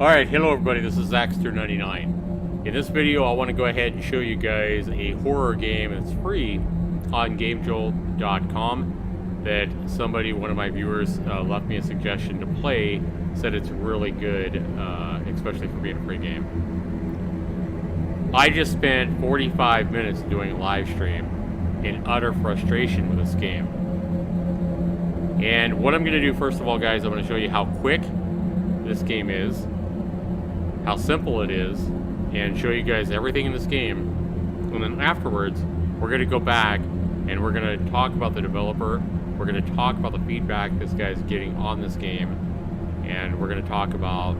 Alright, hello everybody, this is Zaxtorian. In this video, I want to go ahead and show you guys a horror game that's free on GameJolt.com that one of my viewers, left me a suggestion to play, said it's really good, especially for being a free game. I just spent 45 minutes doing a live stream in utter frustration with this game. And what I'm going to do first of all, guys, I'm going to show you how quick this game is, how simple it is, and show you guys everything in this game. And then afterwards, we're going to go back and we're going to talk about the developer. We're going to talk about the feedback this guy's getting on this game, and we're going to talk about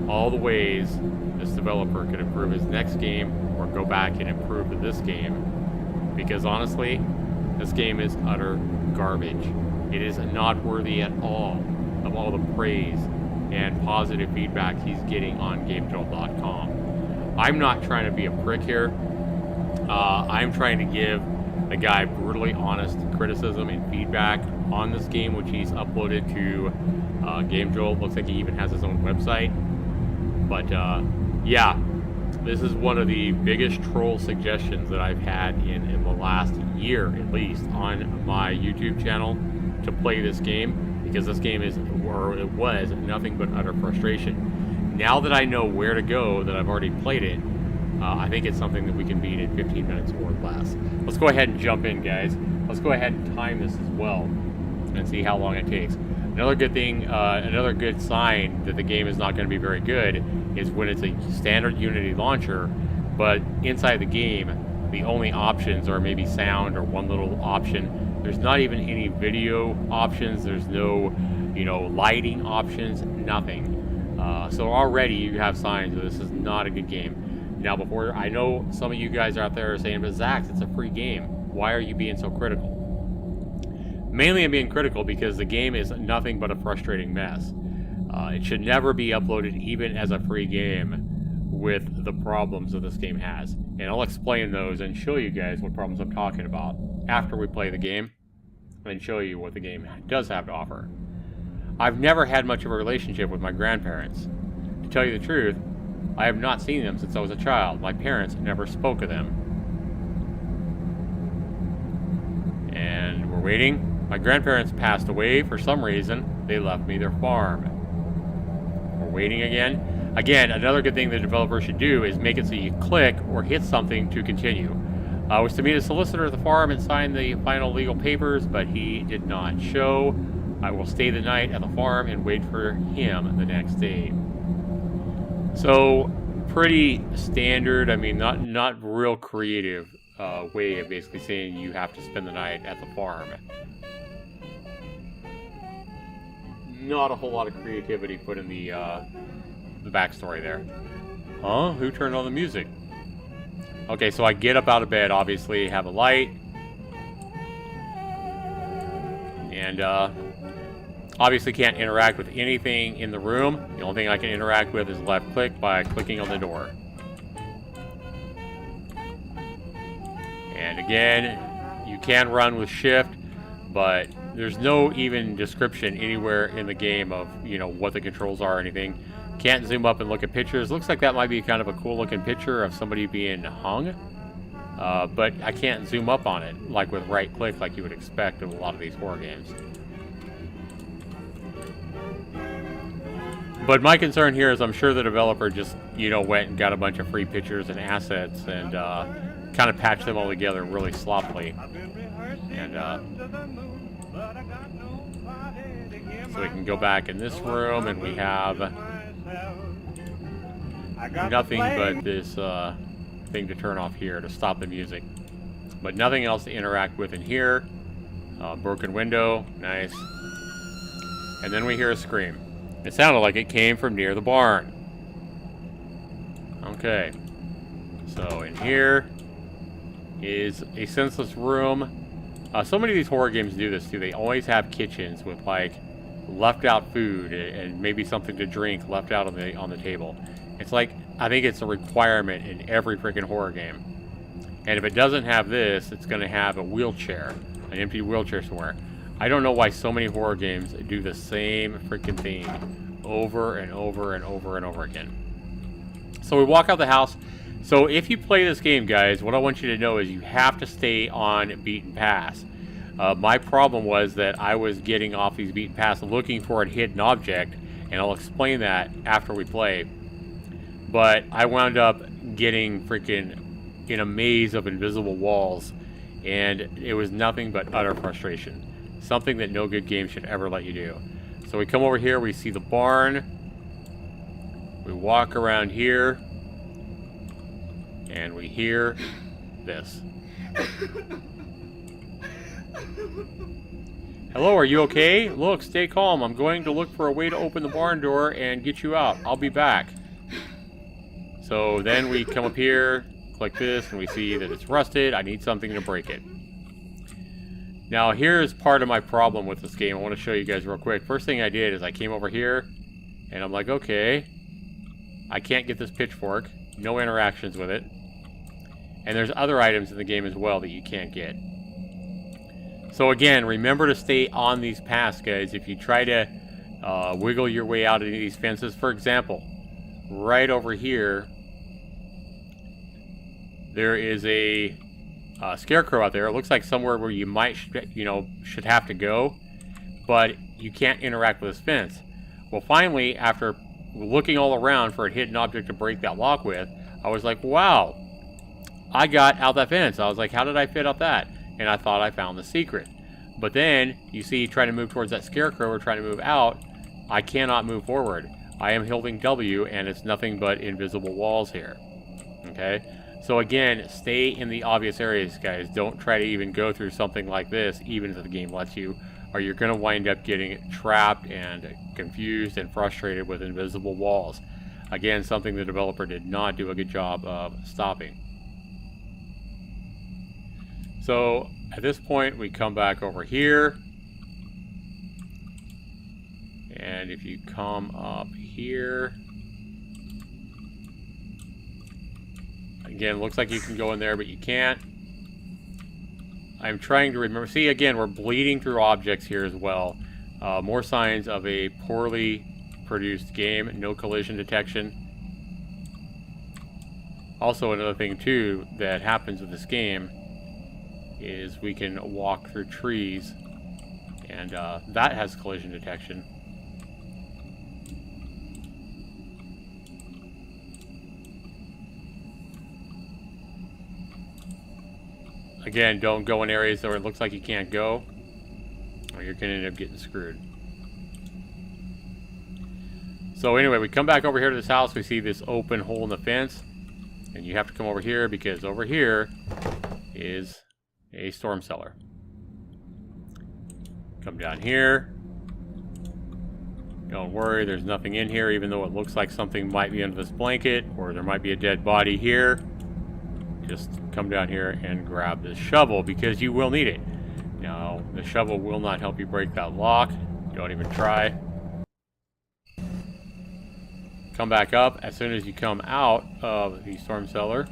all the ways this developer could improve his next game or go back and improve this game. Because honestly, this game is utter garbage. It is not worthy at all of all the praise and positive feedback he's getting on GameJolt.com. I'm not trying to be a prick here. I'm trying to give the guy brutally honest criticism and feedback on this game, which he's uploaded to GameJolt. Looks like he even has his own website. But yeah, this is one of the biggest troll suggestions that I've had in the last year, at least, on my YouTube channel to play this game. Because this game is, or it was, nothing but utter frustration. Now that I know where to go, that I've already played it, I think it's something that we can beat in 15 minutes or less. Let's go ahead and jump in, guys. Let's go ahead and time this as well and see how long it takes. Another good thing, another good sign that the game is not going to be very good is when it's a standard Unity launcher, but inside the game, the only options are maybe sound or one little option. There's not even any video options. There's no, lighting options, nothing. So already you have signs that this is not a good game. Now, before, I know some of you guys out there are saying, but Zax, it's a free game. Why are you being so critical? Mainly I'm being critical because the game is nothing but a frustrating mess. It should never be uploaded even as a free game with the problems that this game has. And I'll explain those and show you guys what problems I'm talking about after we play the game and show you what the game does have to offer. I've never had much of a relationship with my grandparents. To tell you the truth, I have not seen them since I was a child. My parents never spoke of them. And we're waiting. My grandparents passed away for some reason. They left me their farm. We're waiting again. Again, another good thing the developer should do is make it so you click or hit something to continue. I was to meet a solicitor at the farm and sign the final legal papers, but he did not show. I will stay the night at the farm and wait for him the next day. So, pretty standard, I mean, not real creative way of basically saying you have to spend the night at the farm. Not a whole lot of creativity put in the backstory there. Huh? Who turned on the music? Okay, so I get up out of bed, obviously, have a light. And, obviously can't interact with anything in the room. The only thing I can interact with is left click by clicking on the door. And again, you can run with shift, but there's no even description anywhere in the game of, what the controls are or anything. Can't zoom up and look at pictures. Looks like that might be kind of a cool looking picture of somebody being hung. But I can't zoom up on it, like with right click, like you would expect of a lot of these horror games. But my concern here is I'm sure the developer just, went and got a bunch of free pictures and assets and kind of patched them all together really sloppily. And so we can go back in this room and we have nothing but this thing to turn off here to stop the music. But nothing else to interact with in here. Broken window, nice. And then we hear a scream. It sounded like it came from near the barn. Okay. So in here is a senseless room. So many of these horror games do this too. They always have kitchens with like left out food and maybe something to drink left out on the table. It's like, I think it's a requirement in every freaking horror game. And if it doesn't have this, it's going to have a wheelchair, an empty wheelchair somewhere. I don't know why so many horror games do the same freaking thing over and over and over and over again. So we walk out the house. So if you play this game, guys, what I want you to know is you have to stay on beaten paths. My problem was that I was getting off these beaten paths looking for a hidden object, and I'll explain that after we play. But I wound up getting freaking in a maze of invisible walls, and it was nothing but utter frustration. Something that no good game should ever let you do. So we come over here, we see the barn, we walk around here, and we hear this. Hello, are you okay? Look, stay calm. I'm going to look for a way to open the barn door and get you out. I'll be back. So then we come up here, click this, and we see that it's rusted. I need something to break it. Now, here's part of my problem with this game. I want to show you guys real quick. First thing I did is I came over here, and I'm like, okay, I can't get this pitchfork. No interactions with it. And there's other items in the game as well that you can't get. So again, remember to stay on these paths, guys. If you try to wiggle your way out of these fences, for example, right over here, there is a scarecrow out there. It looks like somewhere where you might, should have to go, but you can't interact with this fence. Well, finally, after looking all around for a hidden object to break that lock with, I was like, wow, I got out that fence. I was like, how did I fit out that? And I thought I found the secret. But then, you see, trying to move towards that scarecrow or trying to move out, I cannot move forward. I am holding W, and it's nothing but invisible walls here. Okay? So again, stay in the obvious areas, guys. Don't try to even go through something like this, even if the game lets you, or you're going to wind up getting trapped and confused and frustrated with invisible walls. Again, something the developer did not do a good job of stopping. So at this point, we come back over here. And if you come up here, again, looks like you can go in there, but you can't. I'm trying to remember. See, again, we're bleeding through objects here as well. More signs of a poorly produced game. No collision detection. Also, another thing, too, that happens with this game is we can walk through trees, and that has collision detection. Again, don't go in areas where it looks like you can't go, or you're going to end up getting screwed. So anyway, we come back over here to this house. We see this open hole in the fence, and you have to come over here because over here is a storm cellar. Come down here. Don't worry, there's nothing in here, even though it looks like something might be under this blanket, or there might be a dead body here. Just come down here and grab this shovel, because you will need it. Now, the shovel will not help you break that lock. Don't even try. Come back up. As soon as you come out of the storm cellar,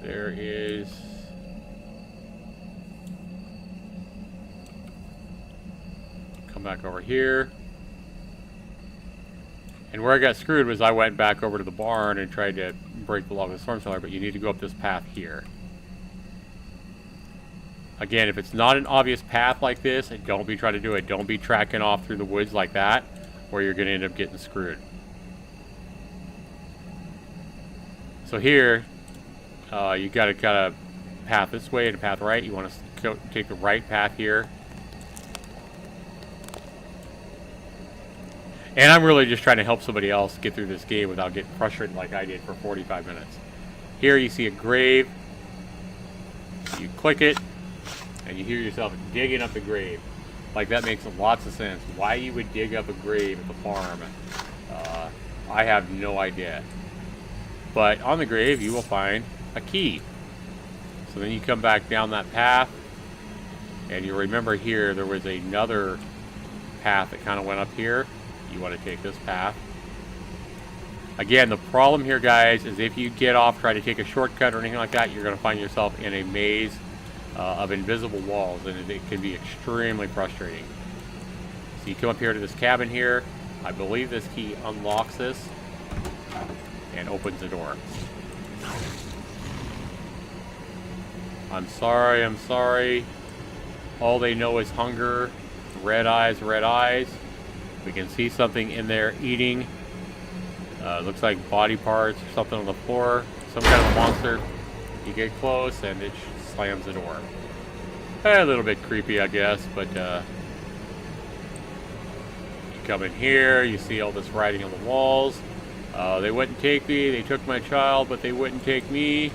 there is come back over here. And where I got screwed was I went back over to the barn and tried to break the lock of the storm cellar, but you need to go up this path here. Again, if it's not an obvious path like this, don't be trying to do it. Don't be tracking off through the woods like that, or you're going to end up getting screwed. So here, you got to kind of path this way and a path right. You want to go take the right path here. And I'm really just trying to help somebody else get through this game without getting frustrated like I did for 45 minutes. Here you see a grave. You click it, and you hear yourself digging up the grave. Like, that makes lots of sense. Why you would dig up a grave at the farm, I have no idea. But on the grave, you will find a key. So then you come back down that path, and you remember here there was another path that kind of went up here. You want to take this path. Again, the problem here, guys, is if you get off, try to take a shortcut or anything like that, you're going to find yourself in a maze of invisible walls, and it can be extremely frustrating. So you come up here to this cabin here. I believe this key unlocks this and opens the door. I'm sorry, I'm sorry. All they know is hunger. Red eyes, red eyes. We can see something in there eating. Looks like body parts or something on the floor. Some kind of monster. You get close and it slams the door. A little bit creepy, I guess, but you come in here, you see all this writing on the walls. They wouldn't take me, they took my child, but they wouldn't take me.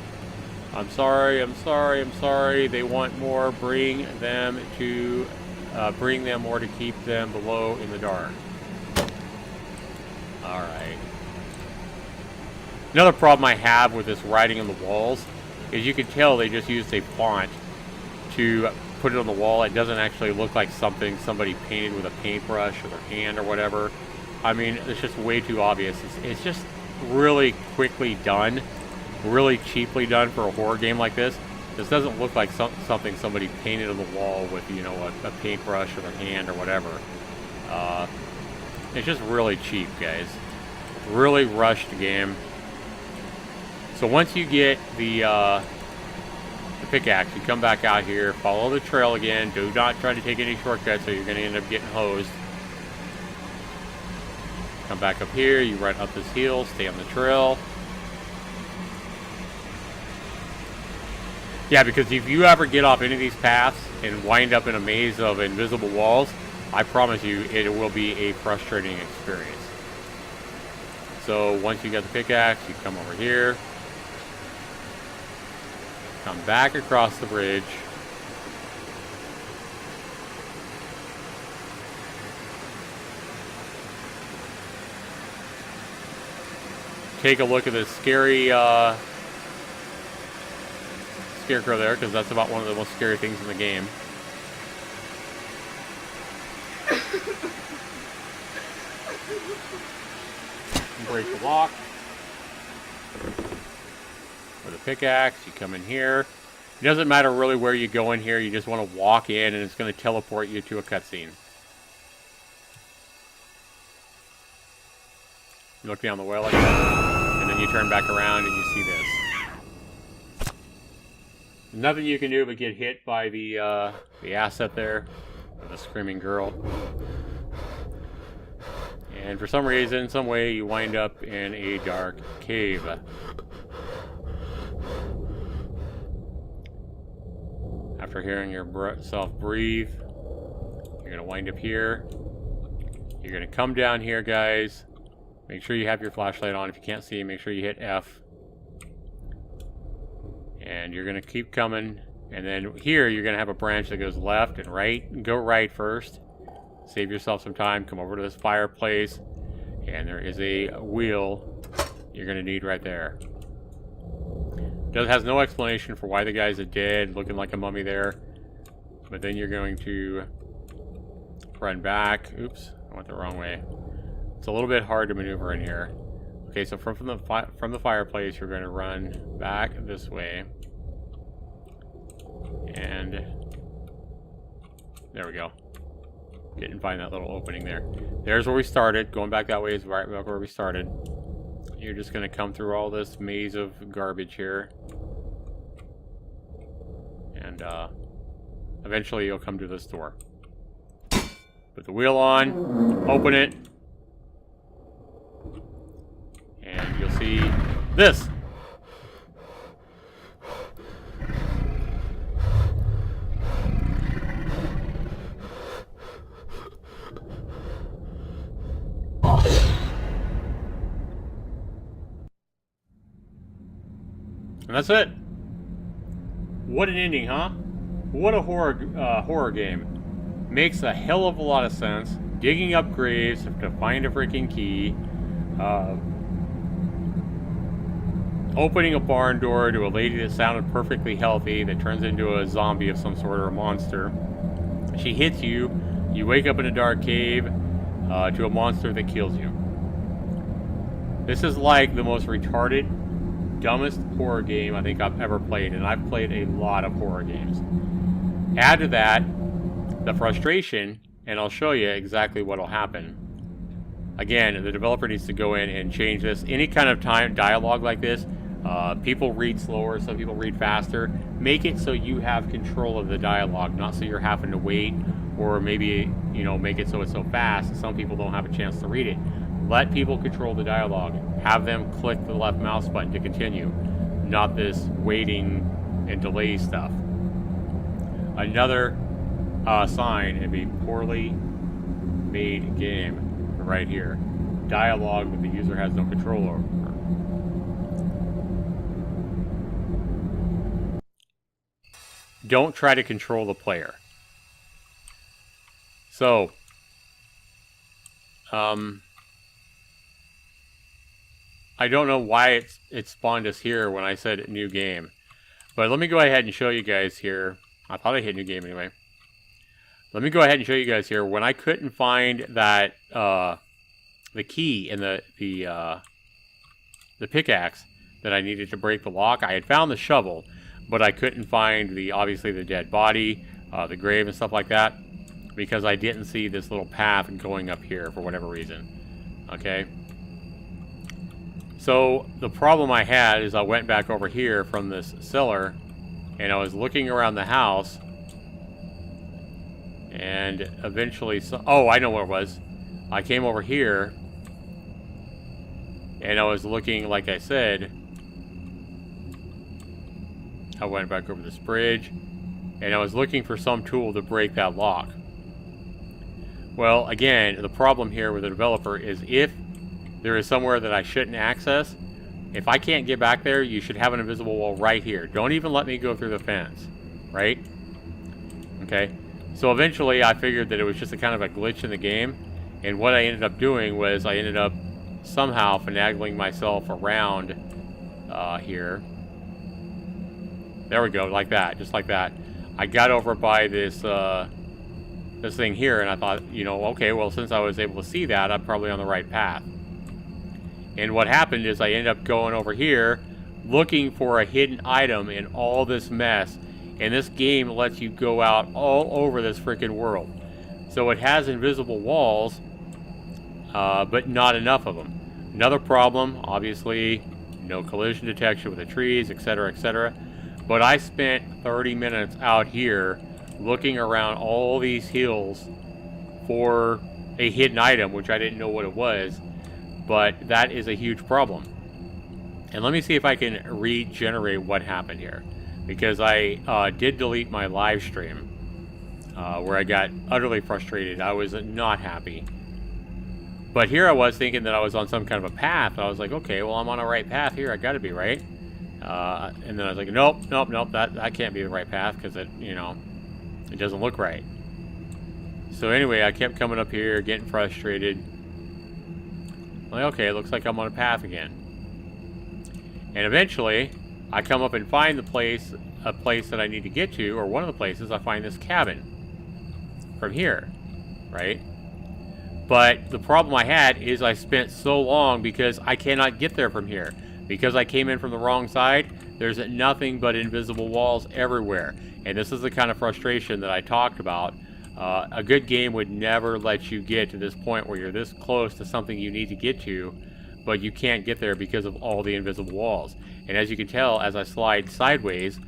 I'm sorry, I'm sorry, I'm sorry. They want more, bring them or to keep them below in the dark. Alright. Another problem I have with this writing on the walls is you can tell they just used a font to put it on the wall. It doesn't actually look like something somebody painted with a paintbrush or their hand or whatever. I mean, it's just way too obvious. It's just really quickly done, really cheaply done for a horror game like this. This doesn't look like something somebody painted on the wall with, you know, a paintbrush or their hand or whatever. It's just really cheap, guys. Really rushed game. So once you get the pickaxe, you come back out here, follow the trail again. Do not try to take any shortcuts or you're going to end up getting hosed. Come back up here, you run up this hill, stay on the trail. Yeah, because if you ever get off any of these paths and wind up in a maze of invisible walls, I promise you it will be a frustrating experience. So once you got the pickaxe, you come over here. Come back across the bridge. Take a look at this scary scarecrow there, because that's about one of the most scary things in the game. Break the lock. With a pickaxe, you come in here. It doesn't matter really where you go in here, you just want to walk in and it's going to teleport you to a cutscene. You look down the well like that, and then you turn back around and you see this. Nothing you can do but get hit by the asset there, or the screaming girl. And for some reason, some way, you wind up in a dark cave. After hearing yourself breathe, you're going to wind up here. You're going to come down here, guys. Make sure you have your flashlight on. If you can't see, make sure you hit F. And you're going to keep coming. And then here, you're going to have a branch that goes left and right. Go right first. Save yourself some time. Come over to this fireplace. And there is a wheel you're going to need right there. It has no explanation for why the guy's dead, looking like a mummy there. But then you're going to run back. Oops, I went the wrong way. It's a little bit hard to maneuver in here. Okay, so from the fireplace, you're going to run back this way. And there we go. Get and find that little opening there. There's where we started. Going back that way is right where we started. You're just going to come through all this maze of garbage here. And eventually you'll come to this door. Put the wheel on. Open it. And you'll see this. And that's it. What an ending, huh? What a horror game. Makes a hell of a lot of sense. Digging up graves to find a freaking key. Opening a barn door to a lady that sounded perfectly healthy that turns into a zombie of some sort or a monster. She hits you. You wake up in a dark cave to a monster that kills you. This is like the most retarded, dumbest horror game I think I've ever played, and I've played a lot of horror games. Add to that the frustration and I'll show you exactly what will happen. Again, the developer needs to go in and change this. Any kind of dialogue like this, people read slower, some people read faster. Make it so you have control of the dialogue, not so you're having to wait, or maybe, you know, make it so it's so fast some people don't have a chance to read it. Let people control the dialogue. Have them click the left mouse button to continue, not this waiting and delay stuff. Another sign of a poorly made game right here. Dialogue that the user has no control over. Don't try to control the player. So, I don't know why it spawned us here when I said new game. But let me go ahead and show you guys here. I thought I hit new game anyway. Let me go ahead and show you guys here. When I couldn't find that the key in the pickaxe that I needed to break the lock, I had found the shovel, but I couldn't find obviously the dead body, the grave and stuff like that, because I didn't see this little path going up here for whatever reason. Okay. So the problem I had is I went back over here from this cellar, and I was looking around the house. And eventually, oh, I know where it was. I came over here, and I was looking, like I said, I went back over this bridge, and I was looking for some tool to break that lock. Well, again, the problem here with the developer is if there is somewhere that I shouldn't access, if I can't get back there, you should have an invisible wall right here. Don't even let me go through the fence, right? Okay. So eventually I figured that it was just a kind of a glitch in the game, and what I ended up doing was I ended up somehow finagling myself around here. There we go, like that, just like that. I got over by this this thing here, and I thought, you know, okay, well, since I was able to see that, I'm probably on the right path. And what happened is I ended up going over here, looking for a hidden item in all this mess. And this game lets you go out all over this freaking world. So it has invisible walls, but not enough of them. Another problem, obviously, no collision detection with the trees, etc., etc. But I spent 30 minutes out here looking around all these hills for a hidden item, which I didn't know what it was. But that is a huge problem. And let me see if I can regenerate what happened here. Because I did delete my live stream, where I got utterly frustrated. I was not happy. But here I was thinking that I was on some kind of a path. I was like, okay, well, I'm on a right path here. I got to be right. And then I was like, nope, that can't be the right path because it, you know, it doesn't look right. So anyway, I kept coming up here, getting frustrated. I'm like, okay, it looks like I'm on a path again. And eventually, I come up and find a place that I need to get to, or one of the places. I find this cabin from here, right? But the problem I had is I spent so long because I cannot get there from here. Because I came in from the wrong side, there's nothing but invisible walls everywhere. And this is the kind of frustration that I talked about. A good game would never let you get to this point where you're this close to something you need to get to, but you can't get there because of all the invisible walls. And as you can tell, as I slide sideways,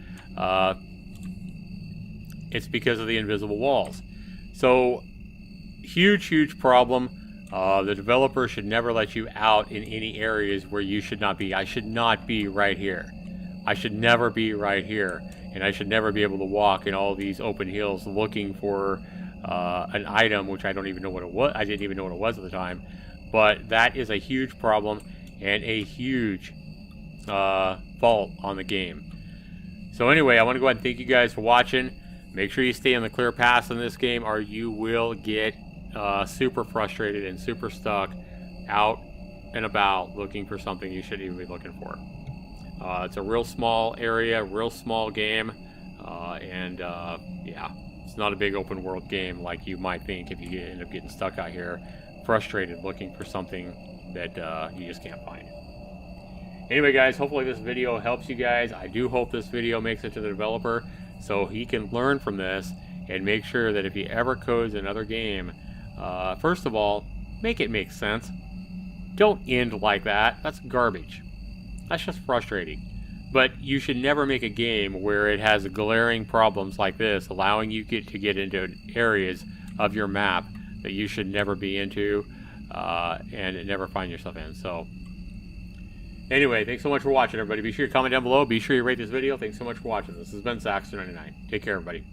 it's because of the invisible walls. So, huge problem. The developer should never let you out in any areas where you should not be. I should not be right here. I should never be right here. And I should never be able to walk in all these open hills looking for an item, which I don't even know what it was. I didn't even know what it was at the time. But that is a huge problem and a huge fault on the game. So anyway, I want to go ahead and thank you guys for watching. Make sure you stay on the clear path in this game, or you will get super frustrated and super stuck out and about looking for something you shouldn't even be looking for. It's a real small area, real small game, and yeah, it's not a big open world game like you might think if you end up getting stuck out here frustrated looking for something that you just can't find. Anyway guys, hopefully this video helps you guys. I do hope this video makes it to the developer so he can learn from this and make sure that if he ever codes another game, first of all, make it make sense. Don't end like that. That's garbage. That's just frustrating. But you should never make a game where it has glaring problems like this, allowing you to get into areas of your map that you should never be into and never find yourself in. So anyway, thanks so much for watching, everybody. Be sure to comment down below. Be sure you rate this video. Thanks so much for watching. This has been Zaxtorian. Take care, everybody.